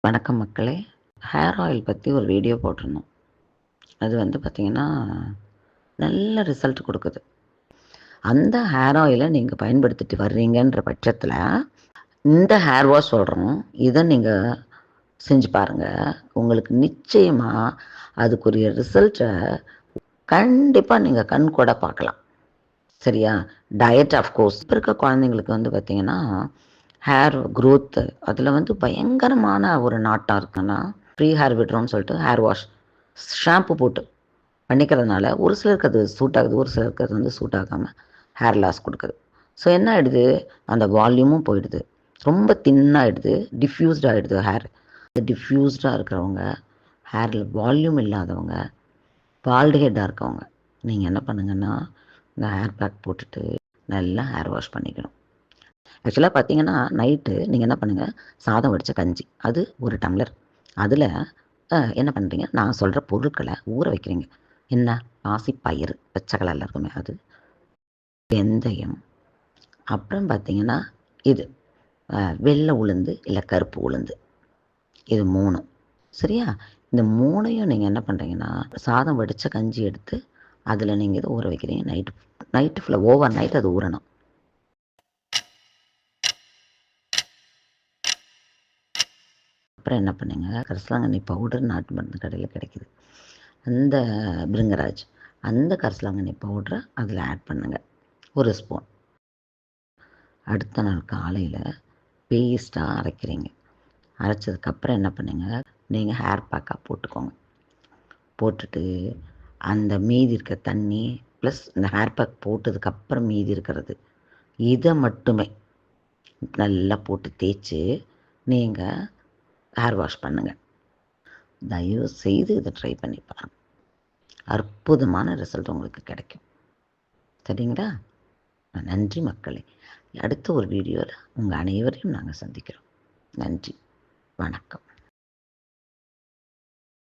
வணக்கம் மக்களே. Hair oil பற்றி ஒரு வீடியோ போட்டிருந்தோம். அது பார்த்திங்கன்னா நல்ல ரிசல்ட் கொடுக்குது. அந்த ஹேர் ஆயிலை நீங்கள் பயன்படுத்திட்டு வர்றீங்கன்ற பட்சத்தில் இந்த ஹேர் வாஷ் சொல்கிறோம், இதை நீங்கள் செஞ்சு பாருங்கள். உங்களுக்கு நிச்சயமாக அதுக்குரிய ரிசல்ட்டை கண்டிப்பாக நீங்கள் கண் கூட பார்க்கலாம். சரியா? டயட் ஆஃப்கோர்ஸ் இப்போ இருக்க குழந்தைங்களுக்கு பார்த்திங்கன்னா ஹேர் க்ரோத்து அதில் பயங்கரமான ஒரு நாட்டம் இருக்குன்னா ப்ரீ ஹேர் விட்ரோன்னு சொல்லிட்டு ஹேர் வாஷ் ஷாம்பு போட்டு பண்ணிக்கிறதுனால ஒரு சிலருக்கு அது சூட் ஆகுது, ஒரு சிலருக்கு அது சூட் ஆகாமல் ஹேர் லாஸ் கொடுக்குது. ஸோ என்ன ஆகிடுது, அந்த வால்யூமும் போயிடுது, ரொம்ப தின்னாகிடுது, டிஃப்யூஸ்ட் ஆகிடுது ஹேர். டிஃப்யூஸ்டாக இருக்கிறவங்க, ஹேரில் வால்யூம் இல்லாதவங்க, பால்டு ஹெட்டாக இருக்கவங்க, நீங்கள் என்ன பண்ணுங்கன்னா இந்த ஹேர் பேக் போட்டுட்டு நல்லா ஹேர் வாஷ் பண்ணிக்கணும். ஆக்சுவலாக பார்த்தீங்கன்னா நைட்டு நீங்கள் என்ன பண்ணுங்கள், சாதம் வடித்த கஞ்சி அது ஒரு டம்ளர், அதில் என்ன பண்ணுறீங்க, நான் சொல்கிற பொருட்களை ஊற வைக்கிறீங்க. என்ன, பாசிப்பயிறு பச்சை கலரில் இருக்குமே அது, வெந்தயம், அப்புறம் பார்த்தீங்கன்னா இது வெள்ளை உளுந்து இல்லை கருப்பு உளுந்து, இது 3. சரியா? இந்த 3ஐயும் நீங்கள் என்ன பண்ணுறீங்கன்னா சாதம் வடித்த கஞ்சி எடுத்து அதில் நீங்கள் இதை ஊற வைக்கிறீங்க. நைட்டு ஃபுல்லாக ஓவர் நைட் அது ஊறணும். அப்புறம் என்ன பண்ணுங்க, கரிசலாங்கண்ணி பவுடர் நாட்டு மருந்து கடையில் கிடைக்கிது, அந்த பிருங்கராஜ், அந்த கரிசலாங்கண்ணி பவுடரை அதில் ஆட் பண்ணுங்கள், 1 ஸ்பூன். அடுத்த நாள் காலையில் பேஸ்ட்டாக அரைக்கிறீங்க. அரைச்சதுக்கப்புறம் என்ன பண்ணுங்கள், நீங்கள் ஹேர் பேக்காக போட்டுக்கோங்க. போட்டுட்டு அந்த மீதி இருக்க தண்ணி ப்ளஸ் இந்த ஹேர் பேக் போட்டதுக்கப்புறம் மீதி இருக்கிறது, இதை மட்டுமே நல்லா போட்டு தேய்ச்சி நீங்கள் ஹேர் வாஷ் பண்ணுங்கள். தயவு செய்து இதை ட்ரை பண்ணி பாருங்கள். அற்புதமான ரிசல்ட் உங்களுக்கு கிடைக்கும். சரிங்களா? நன்றி மக்களே. அடுத்த ஒரு வீடியோவில் உங்கள் அனைவரையும் நாங்கள் சந்திக்கிறோம். நன்றி, வணக்கம்.